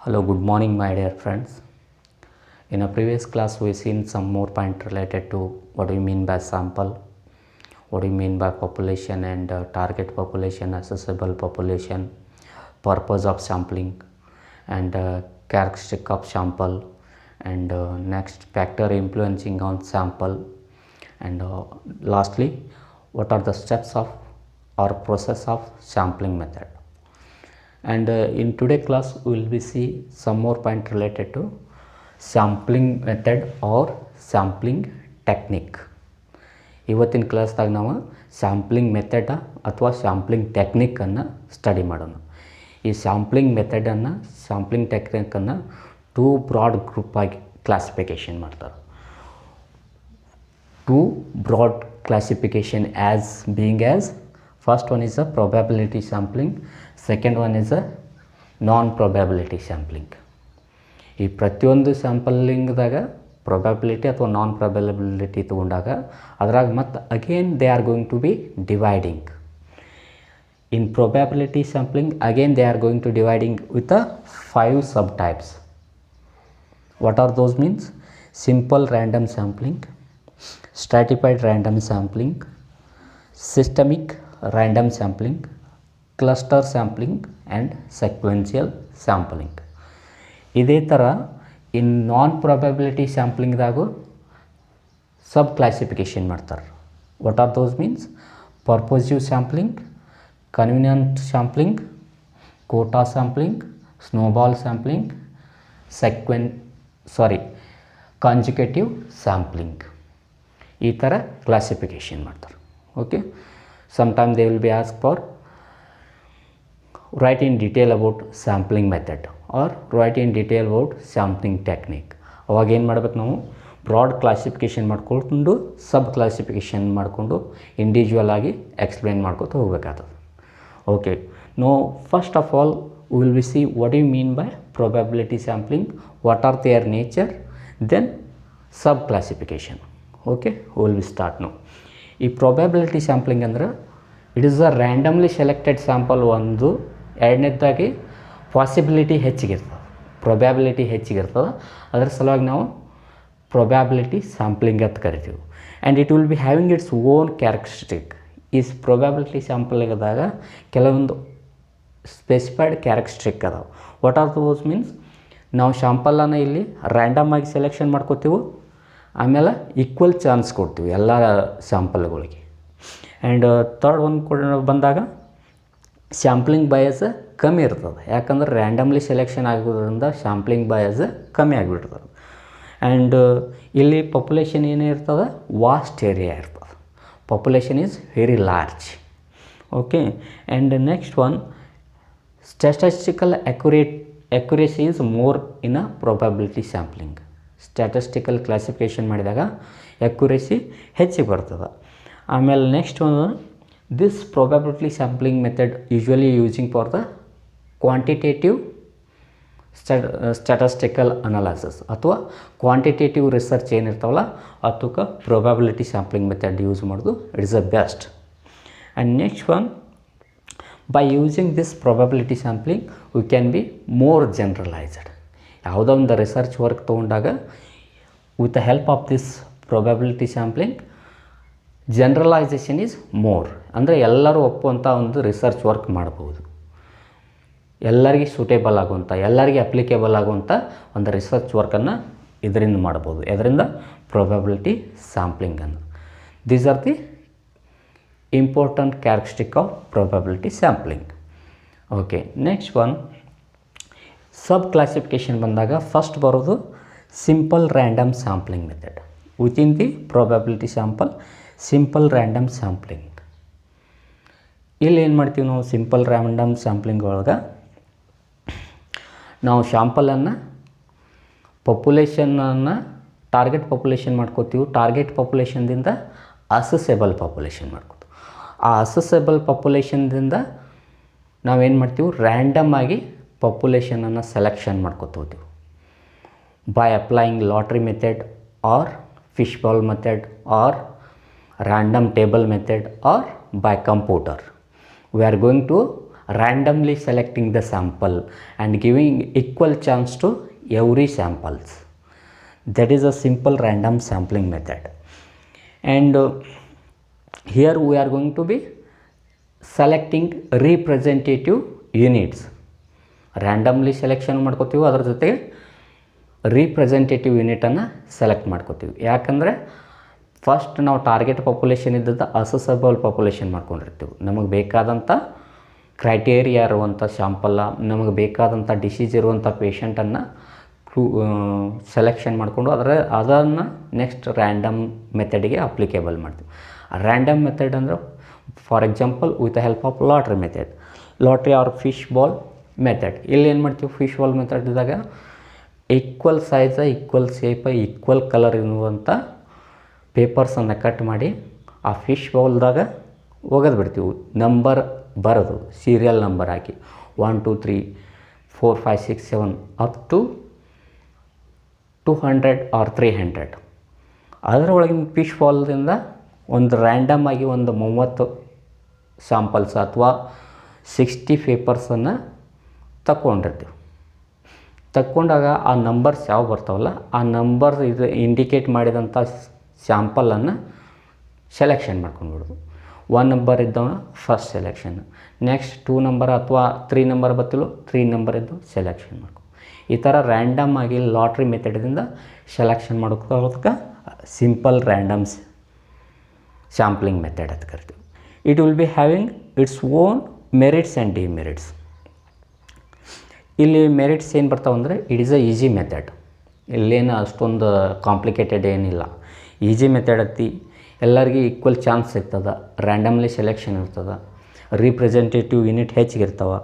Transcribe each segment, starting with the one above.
Hello, good morning, my dear friends. In a previous class, we've seen some more point related to what do you mean by sample, what do you mean by population and target population, accessible population, purpose of sampling, and characteristic of sample, and next factor influencing on sample, and lastly, what are the steps of or process of sampling method. And in today's class we will be see some more point related to sampling method or sampling technique. ಇವತ್ತಿನ ಕ್ಲಾಸ್ದಾಗ ನಾವು sampling method ಅಥವಾ sampling ಟೆಕ್ನಿಕನ್ನು study ಮಾಡೋಣ. ಈ sampling ಮೆಥಡನ್ನು sampling ಟೆಕ್ನಿಕನ್ನು two broad group ಆಗಿ ಕ್ಲಾಸಿಫಿಕೇಷನ್ ಮಾಡ್ತಾರೆ. Two broad classification as being as first one is a probability sampling, second one is a non probability sampling. ಈ ಪ್ರತಿಯೊಂದು ಸ್ಯಾಂಪಲಿಂಗ್ದಾಗ ಪ್ರೊಬ್ಯಾಬಿಲಿಟಿ ಅಥವಾ ನಾನ್ ಪ್ರೊಬ್ಯಾಬಿಲಿಟಿ ತೊಗೊಂಡಾಗ ಅದ್ರಾಗ ಮತ್ತು again they are going to be dividing. In probability sampling again they are going to dividing with a 5 sub types. What are those means? Simple random sampling, stratified random sampling, systemic random sampling, cluster sampling and sequential sampling. ಇದೇ ಥರ in non probability ಸ್ಯಾಂಪ್ಲಿಂಗ್ದಾಗೂ sub classification ಮಾಡ್ತಾರೆ. What are those means? Purposive sampling, convenient sampling, quota sampling, snowball sampling, conjugative sampling. ಈ ಥರ classification ಮಾಡ್ತಾರೆ. Okay, sometimes they will be asked for write in detail about sampling method or write in detail about sampling technique. ಅವಾಗ ಏನು ಮಾಡ್ಬೇಕು, ನಾವು broad classification ಮಾಡಿಕೊಂಡು sub classification ಮಾಡಿಕೊಂಡು individual ಆಗಿ ಎಕ್ಸ್ಪ್ಲೇನ್ ಮಾಡ್ಕೊತ ಹೋಗ್ಬೇಕಾಗ್ತದೆ. Okay, no first of all will we see what you mean by probability sampling, what are their nature, then sub classification. Okay, will we start no. ಈ probability sampling ಅಂದ್ರೆ it is a randomly selected sample. ಒಂದು ಎರಡನೇದಾಗಿ possibility ಹೆಚ್ಚಿಗಿರ್ತದೆ, probability ಹೆಚ್ಚಿಗಿರ್ತದೆ. ಅದರ ಸಲುವಾಗಿ ನಾವು probability sampling ಅಂತ ಕರಿತೀವಿ. And it will be having its own characteristic. ಈ ಪ್ರೊಬ್ಯಾಬಿಲಿಟಿ ಸ್ಯಾಂಪಲಿಂಗ್ದಾಗ ಕೆಲವೊಂದು ಸ್ಪೆಸಿಫೈಡ್ ಕ್ಯಾರೆಕ್ಟರಿಸ್ಟಿಕ್ ಅದಾವೆ. What are those means? ನಾವು ಶಾಂಪಲನ್ನು ಇಲ್ಲಿ ರ್ಯಾಂಡಮ್ ಆಗಿ ಸೆಲೆಕ್ಷನ್ ಮಾಡ್ಕೋತೀವಿ, ಆಮೇಲೆ ಈಕ್ವಲ್ ಚಾನ್ಸ್ ಕೊಡ್ತೀವಿ ಎಲ್ಲ ಸ್ಯಾಂಪಲ್ಗಳಿಗೆ. ಆ್ಯಂಡ್ ಥರ್ಡ್ ಒಂದು ಬಂದಾಗ ಸ್ಯಾಂಪ್ಲಿಂಗ್ ಬಯಸ್ ಕಮ್ಮಿ ಇರ್ತದೆ, ಯಾಕಂದ್ರೆ ರ್ಯಾಂಡಮ್ಲಿ ಸೆಲೆಕ್ಷನ್ ಆಗೋದ್ರಿಂದ ಸ್ಯಾಂಪ್ಲಿಂಗ್ ಬಯಸ್ ಕಮ್ಮಿ ಆಗಿಬಿಡ್ತದೆ. ಆ್ಯಂಡ್ ಇಲ್ಲಿ ಪಾಪ್ಯುಲೇಷನ್ ಏನೇ ಇರ್ತದೆ, ವಾಸ್ಟ್ ಏರಿಯಾ ಇರ್ತದೆ. Population is very large. Okay, and next one statistical accuracy is more in a probability sampling. Statistical classification ಮಾಡಿದಾಗ ಅಕ್ಯುರೇಸಿ ಹೆಚ್ಚಿಗೆ ಬರ್ತದೆ. ಆಮೇಲೆ ನೆಕ್ಸ್ಟ್ ಒಂದು this probability sampling method usually using for the quantitative statistical analysis ಅಥವಾ quantitative research ಏನಿರ್ತಾವಲ್ಲ ಅದಕ್ಕೆ probability sampling method use ಮಾಡೋದು it is the best. And next one, by using this probability sampling we can be more generalised. ಯಾವುದೋ ಒಂದು research work ತೊಗೊಂಡಾಗ with the help of this probability sampling generalisation is more. ಅಂದರೆ ಎಲ್ಲರೂ ಒಪ್ಪುವಂಥ ಒಂದು research work ಮಾಡ್ಬೋದು, ಎಲ್ಲರಿಗೆ suitable ಆಗುವಂಥ, ಎಲ್ಲರಿಗೆ ಅಪ್ಲಿಕೇಬಲ್ ಆಗುವಂಥ ಒಂದು ರಿಸರ್ಚ್ ವರ್ಕನ್ನು ಇದರಿಂದ ಮಾಡ್ಬೋದು. ಇದರಿಂದ ಪ್ರೊಬ್ಯಾಬಿಲಿಟಿ ಸ್ಯಾಂಪ್ಲಿಂಗನ್ನು. These are the important characteristic of probability sampling. Okay, next one sub classification ಬಂದಾಗ ಫಸ್ಟ್ ಬರೋದು simple random sampling method. Within the probability sample simple random sampling. ಇಲ್ಲಿ ಏನು ಮಾಡ್ತೀವಿ ನಾವು ಸಿಂಪಲ್ ರ್ಯಾಂಡಮ್ ಸ್ಯಾಂಪ್ಲಿಂಗ್ ಒಳಗೆ ನಾವು ಶಾಂಪಲನ್ನು ಪಾಪ್ಯುಲೇಷನನ್ನು ಟಾರ್ಗೆಟ್ ಪಾಪ್ಯುಲೇಷನ್ ಮಾಡ್ಕೋತೀವಿ. ಟಾರ್ಗೆಟ್ ಪಾಪ್ಯುಲೇಷನ್ದಿಂದ ಅಸೆಸೇಬಲ್ ಪಾಪ್ಯುಲೇಷನ್ ಮಾಡ್ಕೋತೀವಿ. ಆ ಅಸೆಸೇಬಲ್ ಪಾಪ್ಯುಲೇಷನ್ದಿಂದ ನಾವೇನು ಮಾಡ್ತೀವಿ, ರ್ಯಾಂಡಮ್ ಆಗಿ ಪಾಪ್ಯುಲೇಷನನ್ನು ಸೆಲೆಕ್ಷನ್ ಮಾಡ್ಕೋತೀವಿ by applying lottery method or fish ball method R random table method or by computer. We are going to randomly selecting the sample and giving equal chance to every samples. That is a simple random sampling method. And here we are going to be selecting representative units. Randomly selection ಮಾಡ್ಕೋತೀವಿ, ಅದರ ಜೊತೆಗೆ representative ಯೂನಿಟನ್ನು select ಮಾಡ್ಕೋತೀವಿ. ಯಾಕಂದರೆ first ನಾವು target population ಇದ್ದದ್ದು assessable population ಮಾಡ್ಕೊಂಡಿರ್ತೀವಿ. ನಮಗೆ ಬೇಕಾದಂಥ ಕ್ರೈಟೇರಿಯಾ ಇರುವಂಥ ಶಾಂಪಲ್ಲ, ನಮಗೆ ಬೇಕಾದಂಥ ಡಿಸೀಸ್ ಇರುವಂಥ ಪೇಷಂಟನ್ನು ಸೆಲೆಕ್ಷನ್ ಮಾಡಿಕೊಂಡು ಅದನ್ನು ನೆಕ್ಸ್ಟ್ ರ್ಯಾಂಡಮ್ ಮೆಥಡಿಗೆ ಅಪ್ಲಿಕೇಬಲ್ ಮಾಡ್ತೀವಿ. ರ್ಯಾಂಡಮ್ ಮೆಥಡ್ ಅಂದರೆ for example with the help of lottery method, lottery or fish ball method. ಇಲ್ಲಿ ಏನು ಮಾಡ್ತೀವಿ, ಫಿಶ್ ಬಾಲ್ ಮೆಥಡ್ದಾಗ ಈಕ್ವಲ್ ಸೈಜ, ಈಕ್ವಲ್ ಶೇಪ, ಈಕ್ವಲ್ ಕಲರ್ ಇರುವಂಥ ಪೇಪರ್ಸನ್ನು ಕಟ್ ಮಾಡಿ ಆ ಫಿಶ್ ಬೌಲ್ದಾಗ ಒಗೆದು ಬಿಡ್ತೀವಿ. ನಂಬರ್ ಬರೋದು ಸೀರಿಯಲ್ ನಂಬರ್ ಹಾಕಿ 1 2 3 4 5 6 7 ಅಪ್ ಟು 200 ಆರ್ 300. ಅದರೊಳಗಿನ ಫಿಶ್ ಬಾಲ್ದಿಂದ ಒಂದು ರ್ಯಾಂಡಮ್ ಆಗಿ ಒಂದು 30 ಸ್ಯಾಂಪಲ್ಸ್ ಅಥವಾ 60 ಪೇಪರ್ಸನ್ನು ತಗೊಂಡಿರ್ತೀವಿ. ತಗೊಂಡಾಗ ಆ ನಂಬರ್ಸ್ ಯಾವ ಬರ್ತಾವಲ್ಲ, ಆ ನಂಬರ್ ಇದು ಇಂಡಿಕೇಟ್ ಮಾಡಿದಂಥ ಸ್ಯಾಂಪಲನ್ನು ಸೆಲೆಕ್ಷನ್ ಮಾಡ್ಕೊಂಡ್ಬಿಡೋದು. 1 ನಂಬರ್ ಇದ್ದವನ ಫಸ್ಟ್ ಸೆಲೆಕ್ಷನ್, ನೆಕ್ಸ್ಟ್ 2 ನಂಬರ್ ಅಥವಾ 3 ನಂಬರ್ ಬರ್ತಿಲ್ಲ 3 ನಂಬರ್ ಇದ್ದು ಸೆಲೆಕ್ಷನ್ ಮಾಡ್ಕೊ. ಈ ಥರ ರ್ಯಾಂಡಮ್ ಆಗಿ ಲಾಟ್ರಿ ಮೆಥಡಿಂದ ಸೆಲೆಕ್ಷನ್ ಮಾಡ್ಕೊಳ್ಳೋದಕ್ಕೆ ಸಿಂಪಲ್ ರ್ಯಾಂಡಮ್ಸ್ ಸ್ಯಾಂಪ್ಲಿಂಗ್ ಮೆಥಡ್ ಅಂತ ಕರಿತೀವಿ. It will be having its own merits and demerits. ಇಲ್ಲಿ ಮೆರಿಟ್ಸ್ ಏನು ಬರ್ತಾವಂದರೆ it is a easy method. ಇಲ್ಲೇನು ಅಷ್ಟೊಂದು ಕಾಂಪ್ಲಿಕೇಟೆಡ್ ಏನಿಲ್ಲ, ಈಸಿ ಮೆಥಡ್ ಐತಿ. ಎಲ್ಲರಿಗೂ ಈಕ್ವಲ್ ಚಾನ್ಸ್ ಸಿಗ್ತದೆ, ರ್ಯಾಂಡಮ್ಲಿ ಸೆಲೆಕ್ಷನ್ ಇರ್ತದೆ, ರಿಪ್ರೆಸೆಂಟೇಟಿವ್ ಯೂನಿಟ್ ಹೆಚ್ಚಿಗಿರ್ತಾವೆ.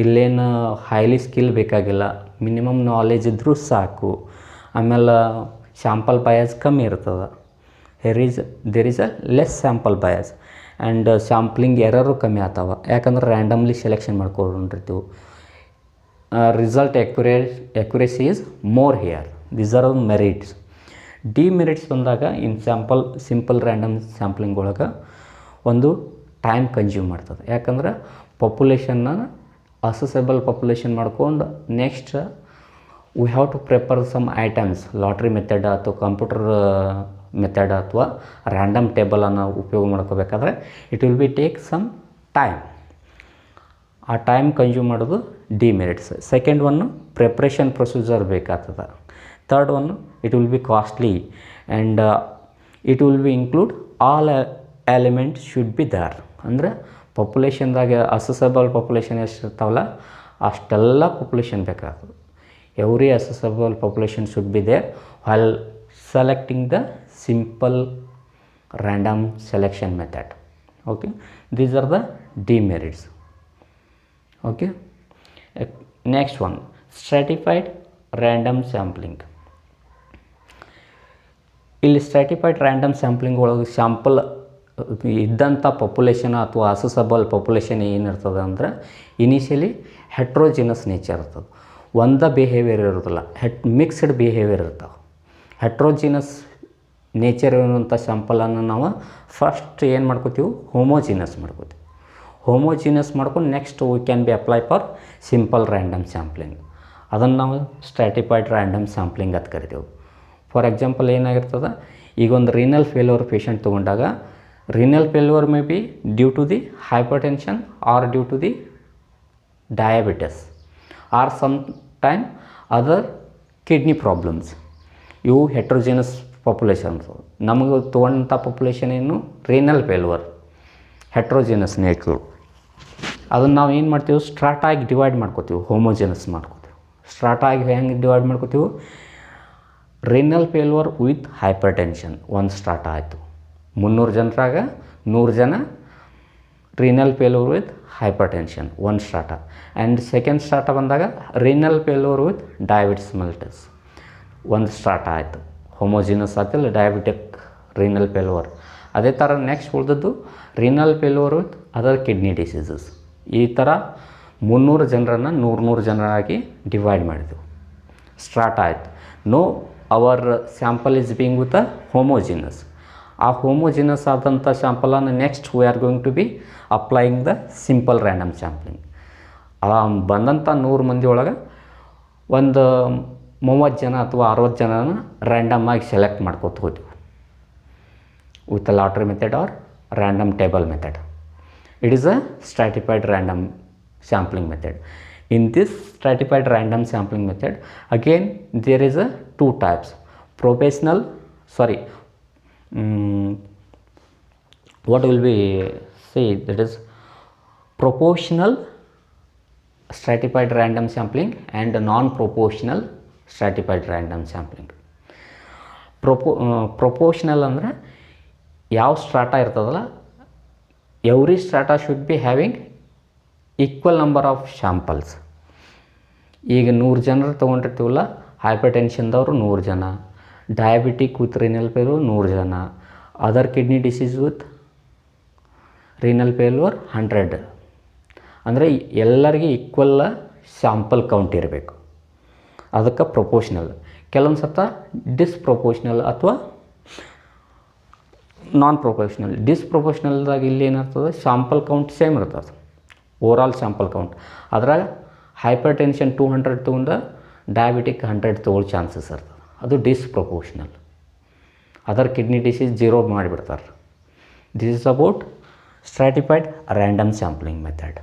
ಇಲ್ಲೇನು ಹೈಲಿ ಸ್ಕಿಲ್ ಬೇಕಾಗಿಲ್ಲ, ಮಿನಿಮಮ್ ನಾಲೆಜ್ ಇದ್ದರೂ ಸಾಕು. ಆಮೇಲೆ ಸ್ಯಾಂಪಲ್ ಬಯಾಸ್ ಕಮ್ಮಿ ಇರ್ತದೆ. There is a less sample bias and sampling ಎರರು ಕಮ್ಮಿ ಆಗ್ತಾವೆ. ಯಾಕಂದ್ರೆ ರ್ಯಾಂಡಮ್ಲಿ ಸೆಲೆಕ್ಷನ್ ಮಾಡ್ಕೊಂಡಿರ್ತೀವಿ. Result accuracy is more here. These are the merits. Demerits ಬಂದಾಗ ಇನ್ ಸಿಂಪಲ್ ರ್ಯಾಂಡಮ್ ಸ್ಯಾಂಪ್ಲಿಂಗ್ ಒಳಗೆ ಒಂದು ಟೈಮ್ ಕನ್ಸ್ಯೂಮ್ ಮಾಡ್ತದೆ. ಯಾಕಂದ್ರೆ ಪಾಪ್ಯುಲೇಷನ್ನ ಅಸೆಸಬಲ್ ಪಾಪ್ಯುಲೇಷನ್ ಮಾಡ್ಕೊಂಡು next we have to prepare some items. Lottery method ಅಥವಾ ಕಂಪ್ಯೂಟರ್ ಮೆಥಡ್ ಅಥವಾ ರ್ಯಾಂಡಮ್ ಟೇಬಲನ್ನು ಉಪಯೋಗ ಮಾಡ್ಕೋಬೇಕಾದ್ರೆ it will be take some time. ಆ ಟೈಮ್ ಕನ್ಸ್ಯೂಮ್ ಮಾಡೋದು demerits. Second one preparation procedure ಬೇಕಾಗ್ತದೆ. Third one it will be costly and it will be include all elements should be there. ಅಂದರೆ ಪಾಪ್ಯುಲೇಷನ್ದಾಗ accessible population ಎಷ್ಟು ಇರ್ತಾವಲ್ಲ ಅಷ್ಟೆಲ್ಲ population ಬೇಕಾಗ್ತದೆ. Every accessible population should be there while selecting the simple random selection method. Okay, these are the demerits. Okay, next one, stratified random sampling. ಇಲ್ಲಿ stratified random sampling ಒಳಗೆ sample ಇದ್ದಂಥ population ಅಥವಾ assessable population ಏನಿರ್ತದೆ ಅಂದ್ರೆ initially ಹೆಟ್ರೋಜಿನಸ್ nature ಇರ್ತದೆ. ಒಂದೇ behaviour ಇರೋದಿಲ್ಲ, mixed behaviour ಇರ್ತಾವೆ. ಹೆಟ್ರೋಜಿನಸ್ ನೇಚರ್ ಇರುವಂಥ ಸ್ಯಾಂಪಲನ್ನು ನಾವು ಫಸ್ಟ್ ಏನು ಮಾಡ್ಕೋತೀವಿ, ಹೋಮೋಜಿನಸ್ ಮಾಡ್ಕೋತೀವಿ. ಹೋಮೋಜಿನಸ್ ಮಾಡ್ಕೊಂಡು next V can be apply for simple random sampling. ಅದನ್ನು ನಾವು ಸ್ಟ್ರಾಟಿಫೈಡ್ ರ್ಯಾಂಡಮ್ ಸ್ಯಾಂಪ್ಲಿಂಗ್ ಅಂತ ಕರಿತೀವಿ. ಫಾರ್ ಎಕ್ಸಾಂಪಲ್ ಏನಾಗಿರ್ತದೆ, ಈಗ ಒಂದು ರೀನಲ್ ಫೇಲ್ಯೂರ್ ಪೇಷಂಟ್ ತೊಗೊಂಡಾಗ renal failure may be due to the hypertension or due to the diabetes or some time other kidney problems. ಇವು heterogeneous population. ನಮಗೆ ತೊಗೊಂಡಂಥ ಪಾಪ್ಯುಲೇಷನ್ ಏನು ರೀನಲ್ ಫೇಲ್ಯೂರ್ ಹೆಟ್ರೋಜಿನಸ್ ನೇಚರ್. ಅದನ್ನು ನಾವು ಏನು ಮಾಡ್ತೀವಿ, ಸ್ಟ್ರಾಟಾಗಿ ಡಿವೈಡ್ ಮಾಡ್ಕೋತೀವಿ, ಹೋಮೋಜಿನಸ್ ಮಾಡ್ಕೋತೀವಿ. ಸ್ಟ್ರಾಟಾಗಿ ಹೆಂಗೆ ಡಿವೈಡ್ ಮಾಡ್ಕೋತೀವಿ, ರೀನಲ್ ಫೇಲ್ಯೂರ್ ವಿತ್ ಹೈಪರ್ಟೆನ್ಷನ್ ಒಂದು ಸ್ಟಾರ್ಟ್ ಆಯಿತು. 300 ಜನರಾಗ 100 ಜನ ರೀನಲ್ ಫೇಲ್ಯೂರ್ ವಿತ್ ಹೈಪರ್ಟೆನ್ಷನ್ ಒಂದು ಸ್ಟಾರ್ಟ. ಆ್ಯಂಡ್ ಸೆಕೆಂಡ್ ಸ್ಟಾರ್ಟ ಬಂದಾಗ renal failure with diabetes mellitus ಒಂದು ಸ್ಟಾರ್ಟ್ ಆಯಿತು. ಹೋಮೋಜಿನಸ್ ಆಯ್ತಿಲ್ಲ ಡಯಾಬಿಟಿಕ್ ರೀನಲ್ ಫೇಲ್ಯೂರ್. ಅದೇ ಥರ ನೆಕ್ಸ್ಟ್ ಉಳಿದದ್ದು renal failure with other kidney diseases. ಈ ಥರ 300 ಜನರನ್ನು 100 ಜನರಾಗಿ ಡಿವೈಡ್ ಮಾಡಿದೆವು. ಸ್ಟಾರ್ಟ್ ಆಯಿತು. No our sample is being with a homogeneous. ಆ ಹೋಮೋಜಿನಸ್ ಆದಂಥ ಸ್ಯಾಂಪಲನ್ನು next we are going to be applying the simple random sampling. ಬಂದಂಥ 100 ಮಂದಿ ಒಳಗೆ ಒಂದು 30 ಜನ ಅಥವಾ 60 ಜನನ ರ್ಯಾಂಡಮ್ ಆಗಿ ಸೆಲೆಕ್ಟ್ ಮಾಡ್ಕೋತ ಹೋದ್ವಿ with lottery method or random table method. It is a stratified random sampling method. In this stratified random sampling method, again there is a 2 types, what will we say, that is proportional stratified random sampling and non-proportional stratified random sampling. Proportional ಅಂದರೆ ಯಾವ strata ಇರ್ತದಲ್ಲ, every strata should be having equal number of samples. ಈಗ 100 ಜನರು ತೊಗೊಂಡಿರ್ತೀವಲ್ಲ, hyper ಟೆನ್ಷನ್ದವರು 100 ಜನ, diabetic with renal failure 100 ಜನ, other kidney disease with renal failure 100. ಅಂದರೆ ಎಲ್ಲರಿಗೆ equal sample count ಇರಬೇಕು, ಅದಕ್ಕೆ ಪ್ರೊಪೋರ್ಷನಲ್. ಕೆಲವೊಂದು ಸತ ಡಿಸ್ಪ್ರೊಪೋರ್ಷನಲ್ ಅಥವಾ ನಾನ್ ಪ್ರೊಪೋರ್ಷನಲ್. ಡಿಸ್ಪ್ರೊಪೋರ್ಷನಲ್ದಾಗ ಇಲ್ಲಿ ಏನಿರ್ತದೆ, ಶಾಂಪಲ್ ಕೌಂಟ್ ಸೇಮ್ ಇರ್ತದೆ, ಓವರಾಲ್ ಶಾಂಪಲ್ ಕೌಂಟ್. ಅದ್ರಾಗ ಹೈಪರ್ ಟೆನ್ಷನ್ 200 ತೊಗೊಂಡು ಡಯಾಬಿಟಿಕ್ 100 ತೊಗೊಳ್ಳೋ ಚಾನ್ಸಸ್ ಇರ್ತದೆ, ಅದು ಡಿಸ್ಪ್ರೊಪೋರ್ಷನಲ್. ಅದರ್ ಕಿಡ್ನಿ ಡಿಸೀಸ್ 0 ಮಾಡಿಬಿಡ್ತಾರೆ. This is about stratified random sampling method.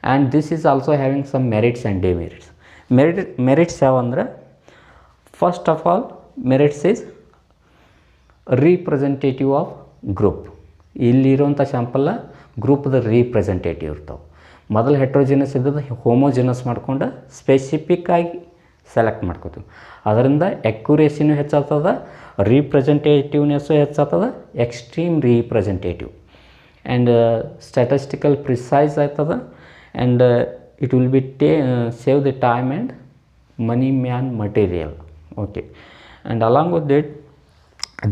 And this is also having some merits and demerits. Merits ಯಾವಂದ್ರೆ, first of all merits is representative of group. ಇಲ್ಲಿರುವಂಥ ಸ್ಯಾಂಪಲ್ಲ ಗ್ರೂಪ್ದ representative ಇರ್ತಾವೆ. ಮೊದಲು ಹೆಟ್ರೋಜಿನಸ್ ಇದ್ದದ್ದು ಹೋಮೋಜಿನಸ್ ಮಾಡ್ಕೊಂಡು ಸ್ಪೆಸಿಫಿಕ್ಕಾಗಿ ಸೆಲೆಕ್ಟ್ ಮಾಡ್ಕೋತೀವಿ. ಅದರಿಂದ ಎಕ್ಯುರೇಸಿನೂ ಹೆಚ್ಚಾಗ್ತದೆ, ರೀಪ್ರೆಸೆಂಟೇಟಿವ್ನೆಸ್ಸು ಹೆಚ್ಚಾಗ್ತದೆ, extreme representative and statistical precise ಆಗ್ತದೆ. And it will be save the time and money man material. Okay, and along with that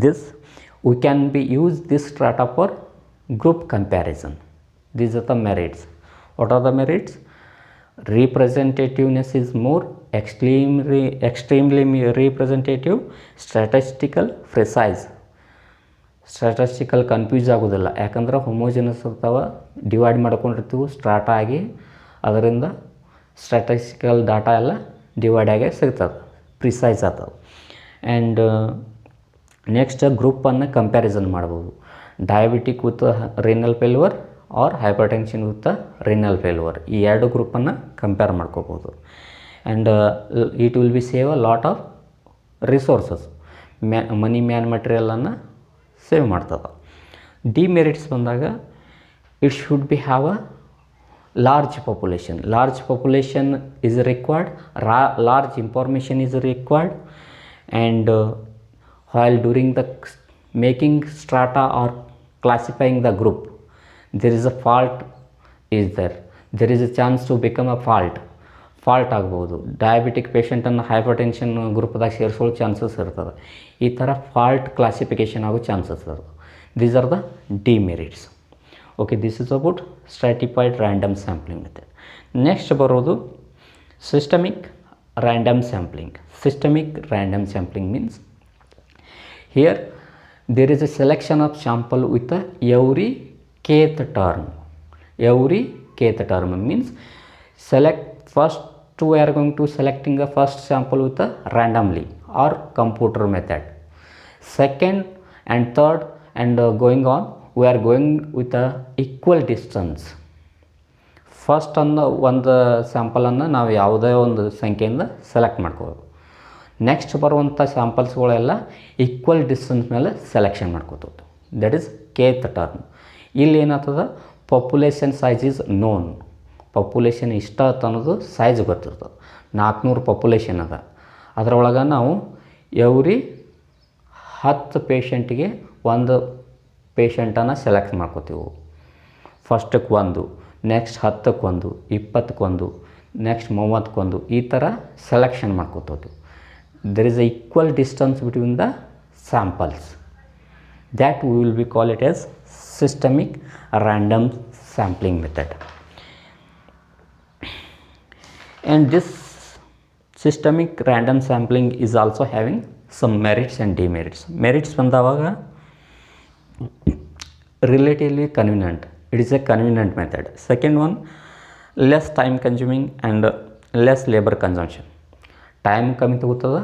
this we can be use this strata for group comparison. These are the merits. What are the merits? Representativeness is more, extremely representative, statistical precise. Statistical confuse ಆಗೋದಿಲ್ಲ, ಯಾಕಂದ್ರೆ homogeneous ಇರ್ತಾವೆ, divide ಮಾಡ್ಕೊಂಡಿರ್ತೀವಿ strata ಆಗಿ, ಅದರಿಂದ statistical data ಎಲ್ಲ divide ಆಗಿ ಸಿಗ್ತದೆ, precise ಆಗ್ತದೆ. ಆ್ಯಂಡ್ ನೆಕ್ಸ್ಟ್ ಗ್ರೂಪನ್ನು ಕಂಪ್ಯಾರಿಸನ್ ಮಾಡ್ಬೋದು. Diabetic with renal failure or hypertension with renal failure, ಈ 2 ಗ್ರೂಪನ್ನು ಕಂಪೇರ್ ಮಾಡ್ಕೋಬೋದು. And it will be save a lot of resources, money man ಮಟೀರಿಯಲನ್ನು ಸೇವ್ ಮಾಡ್ತದೆ. ಡಿಮೆರಿಟ್ಸ್ ಬಂದಾಗ, it should be have a large population. Large population is required, large information is required, and while during the making strata or classifying the group, there is a fault is there is a chance to become a fault ಆಗ್ಬೋದು. Diabetic ಪೇಷಂಟನ್ನು hypertension ಗ್ರೂಪ್ದಾಗ ಸೇರಿಸೋಳು chances ಇರ್ತದೆ. ಈ ಥರ fault classification ಆಗೋ chances ಇರ್ತದೆ. These are the demerits. Okay, this is about stratified random sampling method. Next ಬರೋದು systemic random sampling. Systemic random sampling means, here there is a selection of sample with every kth term. Every kth term means select first, we are going to selecting the first sample with randomly or computer method. Second and third and going on, we are going with a equal distance. First ಒಂದು ಸ್ಯಾಂಪಲನ್ನು ನಾವು ಯಾವುದೇ ಒಂದು ಸಂಖ್ಯೆಯಿಂದ select ಮಾಡ್ಕೋಬೇಕು. Next ಬರುವಂಥ ಸ್ಯಾಂಪಲ್ಸ್ಗಳೆಲ್ಲ equal distance ಮೇಲೆ selection ಮಾಡ್ಕೋತದ್ದು. That is kth term. ಇಲ್ಲಿ ಏನಾಗ್ತದೆ, population size is known. Population ಇಷ್ಟ ಅನ್ನೋದು ಸೈಜ್ ಗೊತ್ತಿರ್ತದೆ. 400 ಪಾಪ್ಯುಲೇಷನ್ ಅದ, ಅದರೊಳಗೆ ನಾವು ಎವ್ರಿ 10 ಪೇಷಂಟಿಗೆ ಒಂದು ಪೇಷಂಟನ್ನು ಸೆಲೆಕ್ಟ್ ಮಾಡ್ಕೋತೀವಿ. ಫಸ್ಟಕ್ಕೆ 1, ನೆಕ್ಸ್ಟ್ 10ಕ್ಕೆ 1, 20ಕ್ಕೆ 1, ನೆಕ್ಸ್ಟ್ 30ಕ್ಕೆ 1, ಈ ಥರ ಸೆಲೆಕ್ಷನ್ ಮಾಡ್ಕೋತೀವಿ. There is a equal distance between the samples, that we will be call it as systemic random sampling method. And this systemic random sampling is also having some merits and demerits. Merits bandavaga, relatively convenient, it is a convenient method. Second one, less time consuming and less labour consumption. Time ಕಮ್ಮಿ ತೊಗೋತದೆ,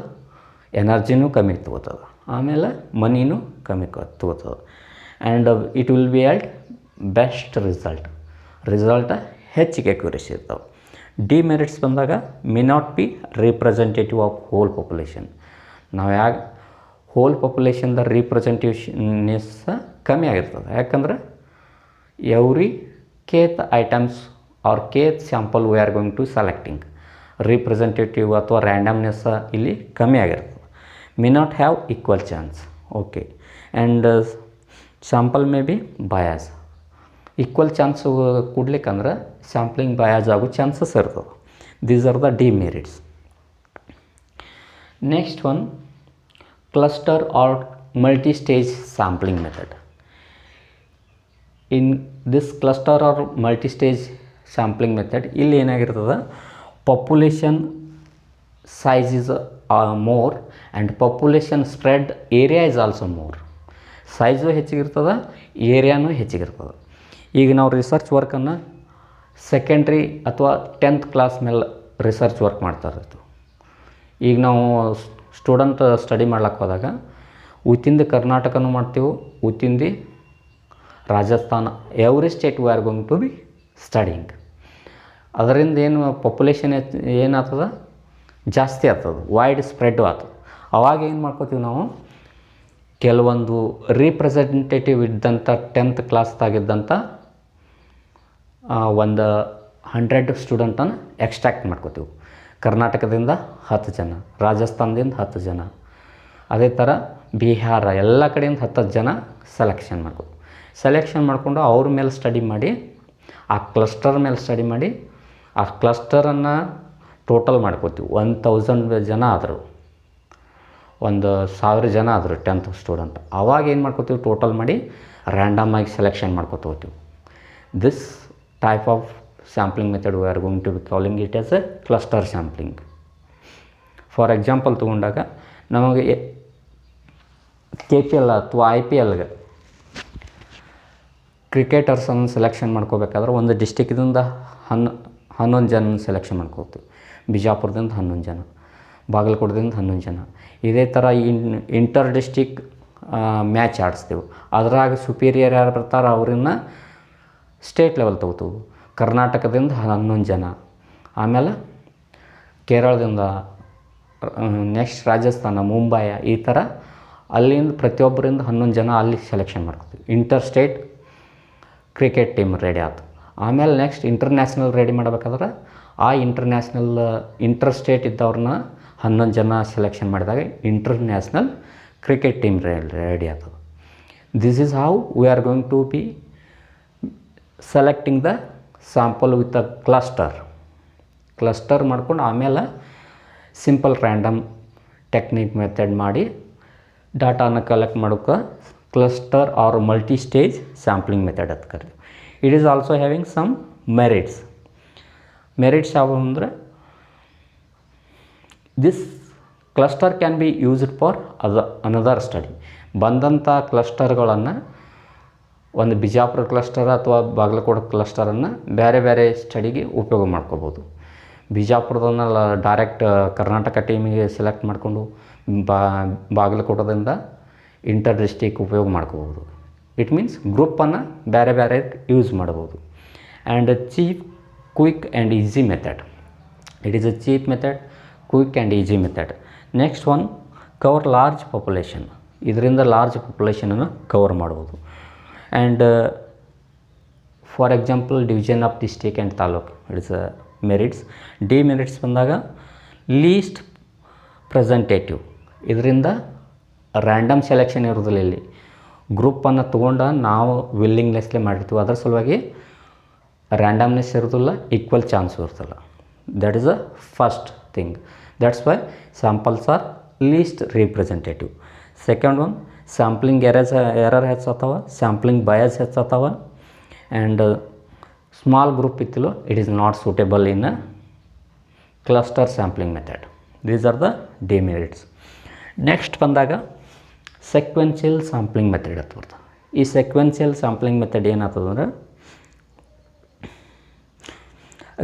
ಎನರ್ಜಿನೂ ಕಮ್ಮಿ ತೊಗೋತದೆ, ಆಮೇಲೆ ಮನಿನೂ ಕಮ್ಮಿ ತೊಗೋತದೆ. And it will be all the best result ಹೆಚ್ಚಿಗೆ ಅಕ್ಯುರೇಸಿ ಇರ್ತಾವೆ. ಡಿಮೆರಿಟ್ಸ್ ಬಂದಾಗ may not be representative of whole population. ನಾವು ಹೋಲ್ ಪಾಪ್ಯುಲೇಷನ್ದ ರಿಪ್ರೆಸೆಂಟೇಷನ್ನೆಸ್ ಕಮ್ಮಿ ಆಗಿರ್ತದೆ. ಯಾಕಂದ್ರೆ every kth items are kth sample we are going to selecting, representative ಅಥವಾ ರ್ಯಾಂಡಮ್ನೆಸ್ ಇಲ್ಲಿ ಕಮ್ಮಿ ಆಗಿರ್ತದೆ. May not have equal chance. Okay, and sample may be bias. Equal chance ಕೊಡ್ಲಿಕ್ಕಂದ್ರೆ ಸ್ಯಾಂಪ್ಲಿಂಗ್ ಬಯಾಸ್ ಆಗೋ ಚಾನ್ಸಸ್ ಇರ್ತದೆ. These are the demerits. Next one, cluster or multi-stage sampling method. In this cluster or multi-stage sampling method ಇಲ್ಲಿ ಏನಾಗಿರ್ತದೆ, population size is more and population spread area is also more. Size ಹೆಚ್ಚಿಗಿರ್ತದೆ, ಏರಿಯಾನೂ ಹೆಚ್ಚಿಗಿರ್ತದೆ. ಈಗ ನಾವು research ವರ್ಕನ್ನು secondary ಅಥವಾ 10th class ಮೇಲೆ research work ಮಾಡ್ತಾ ಇರ್ತೀವಿ. ಈಗ ನಾವು ಸ್ಟೂಡೆಂಟ್ ಸ್ಟಡಿ ಮಾಡ್ಲಿಕ್ಕೆ ಹೋದಾಗ ವಿತಿನ್ ದಿ ಕರ್ನಾಟಕನೂ ಮಾಡ್ತೀವಿ, within the Rajasthan, every state we are going to be studying. ಅದರಿಂದ ಏನು ಪಾಪ್ಯುಲೇಷನ್ ಏನಾಗ್ತದ, ಜಾಸ್ತಿ ಆಗ್ತದೆ, ವೈಡ್ ಸ್ಪ್ರೆಡ್ಡು ಆಗ್ತದೆ. ಅವಾಗ ಏನು ಮಾಡ್ಕೋತೀವಿ ನಾವು, ಕೆಲವೊಂದು ರಿಪ್ರೆಸೆಂಟೇಟಿವ್ ಇದ್ದಂಥ 10th ಕ್ಲಾಸ್ದಾಗಿದ್ದಂಥ ಒಂದು 100 ಸ್ಟೂಡೆಂಟನ್ನು ಎಕ್ಸ್ಟ್ರಾಕ್ಟ್ ಮಾಡ್ಕೋತೀವಿ. ಕರ್ನಾಟಕದಿಂದ 10 ಜನ, ರಾಜಸ್ಥಾನದಿಂದ 10 ಜನ, ಅದೇ ಥರ ಬಿಹಾರ, ಎಲ್ಲ ಕಡೆಯಿಂದ 10 ಜನ ಸೆಲೆಕ್ಷನ್ ಮಾಡಿಕೊಂಡು ಅವ್ರ ಮೇಲೆ ಸ್ಟಡಿ ಮಾಡಿ, ಆ ಕ್ಲಸ್ಟರ್ ಮೇಲೆ ಸ್ಟಡಿ ಮಾಡಿ, ಆ ಕ್ಲಸ್ಟರನ್ನು ಟೋಟಲ್ ಮಾಡ್ಕೋತೀವಿ. 1000 ಜನ ಆದರು, 1000 ಜನ ಆದರು 10th ಸ್ಟೂಡೆಂಟ್. ಅವಾಗ ಏನು ಮಾಡ್ಕೋತೀವಿ, ಟೋಟಲ್ ಮಾಡಿ ರ್ಯಾಂಡಮ್ ಆಗಿ ಸೆಲೆಕ್ಷನ್ ಮಾಡ್ಕೋತ ಹೋಗ್ತೀವಿ. This type of sampling method we are going to be calling it as a cluster sampling. For example ತೊಗೊಂಡಾಗ ನಮಗೆ KPL ಅಥವಾ IPLಗೆ ಕ್ರಿಕೆಟರ್ಸನ್ನು ಸೆಲೆಕ್ಷನ್ ಮಾಡ್ಕೋಬೇಕಾದ್ರೆ ಒಂದು ಡಿಸ್ಟಿಕ್ದಿಂದ 11 ಜನ ಸೆಲೆಕ್ಷನ್ ಮಾಡ್ಕೋತೀವಿ. ಬಿಜಾಪುರದಿಂದ 11 ಜನ, ಬಾಗಲಕೋಟದಿಂದ 11 ಜನ. ಇದೇ ಥರ ಇಂಟರ್ ಡಿಸ್ಟಿಕ್ ಮ್ಯಾಚ್ ಆಡಿಸ್ತೀವಿ. ಅದ್ರಾಗ ಸುಪೀರಿಯರ್ ಯಾರು ಬರ್ತಾರೆ ಅವ್ರನ್ನ ಸ್ಟೇಟ್ ಲೆವೆಲ್ ತೊಗೋತೀವಿ. ಕರ್ನಾಟಕದಿಂದ 11 ಜನ, ಆಮೇಲೆ ಕೇರಳದಿಂದ, ನೆಕ್ಸ್ಟ್ ರಾಜಸ್ಥಾನ, ಮುಂಬೈ, ಈ ಥರ ಅಲ್ಲಿಂದ ಪ್ರತಿಯೊಬ್ಬರಿಂದ 11 ಜನ ಅಲ್ಲಿ ಸೆಲೆಕ್ಷನ್ ಮಾಡ್ಕೋತೀವಿ. Inter state cricket team ready ಆಯ್ತು. ಆಮೇಲೆ ನೆಕ್ಸ್ಟ್ ಇಂಟರ್ನ್ಯಾಷನಲ್ ರೆಡಿ ಮಾಡಬೇಕಾದ್ರೆ ಆ ಇಂಟರ್ ಸ್ಟೇಟ್ ಇದ್ದವ್ರನ್ನ 11 ಜನ ಸೆಲೆಕ್ಷನ್ ಮಾಡಿದಾಗ ಇಂಟರ್ನ್ಯಾಷನಲ್ ಕ್ರಿಕೆಟ್ ಟೀಮ್ ರೆಡಿ ಆಗ್ತದೆ. This is how we are going to be selecting the sample with a cluster ಮಾಡ್ಕೊಂಡು ಆಮೇಲೆ ಸಿಂಪಲ್ ರ್ಯಾಂಡಮ್ ಟೆಕ್ನಿಕ್ ಮೆಥಡ್ ಮಾಡಿ ಡಾಟಾನ ಕಲೆಕ್ಟ್ ಮಾಡೋಕ್ಕೆ cluster or multi-stage sampling method ಅಂತ ಕರೀತೀವಿ. It is also having some merits. ಯಾವ ಅಂದರೆ, this cluster can be used for another study. ಬಂದಂಥ ಕ್ಲಸ್ಟರ್ಗಳನ್ನು ಒಂದು ಬಿಜಾಪುರ ಕ್ಲಸ್ಟರ್ ಅಥವಾ ಬಾಗಲಕೋಟೆ ಕ್ಲಸ್ಟರನ್ನು ಬೇರೆ ಬೇರೆ ಸ್ಟಡಿಗೆ ಉಪಯೋಗ ಮಾಡ್ಕೋಬೋದು. ಬಿಜಾಪುರದನ್ನ ಡೈರೆಕ್ಟ್ ಕರ್ನಾಟಕ ಟೀಮಿಗೆ ಸೆಲೆಕ್ಟ್ ಮಾಡಿಕೊಂಡು ಬಾಗಲಕೋಟದಿಂದ ಇಂಟರ್ ಡಿಸ್ಟಿಕ್ ಉಪಯೋಗ ಮಾಡ್ಕೋಬೋದು. ಇಟ್ ಮೀನ್ಸ್ ಗ್ರೂಪನ್ನು ಬೇರೆ ಬೇರೆ ಯೂಸ್ ಮಾಡ್ಬೋದು. And cheap, quick and easy method. It is a cheap method, quick and easy method. Next one, cover large population. ಇದರಿಂದ ಲಾರ್ಜ್ ಪಾಪ್ಯುಲೇಷನನ್ನು ಕವರ್ ಮಾಡ್ಬೋದು. And for example division of district and taluk, it's merits. Demerits ಬಂದಾಗ list ಪ್ರೆಸೆಂಟೇಟಿವ್. ಇದರಿಂದ random selection ಇರೋದಿಲ್ಲ. ಇಲ್ಲಿ ಗ್ರೂಪನ್ನು ತೊಗೊಂಡು ನಾವು ವಿಲ್ಲಿಂಗ್ಲೆಸ್ಲೇ ಮಾಡಿರ್ತೀವಿ, ಅದರ ಸಲುವಾಗಿ ರ್ಯಾಂಡಮ್ನೆಸ್ ಇರೋದಿಲ್ಲ, ಈಕ್ವಲ್ ಚಾನ್ಸ್ ಇರ್ತಲ್ಲ. That is a first thing. That's why samples are least representative. Second one, sampling error ಹೆಚ್ಚಾಗ್ತಾವ, ಸ್ಯಾಂಪ್ಲಿಂಗ್ ಬಯಾಸ್ ಹೆಚ್ಚಾಗ್ತಾವ. ಆ್ಯಂಡ್ ಸ್ಮಾಲ್ ಗ್ರೂಪ್ ಇತ್ತಿಲ್ಲ, it is not suitable in a cluster sampling method. These are the demerits. Next ಬಂದಾಗ sequential sampling method ಅಂತ ಬರ್ತದೆ. ಈ sequential sampling method ಏನಾಗ್ತದಂದ್ರೆ,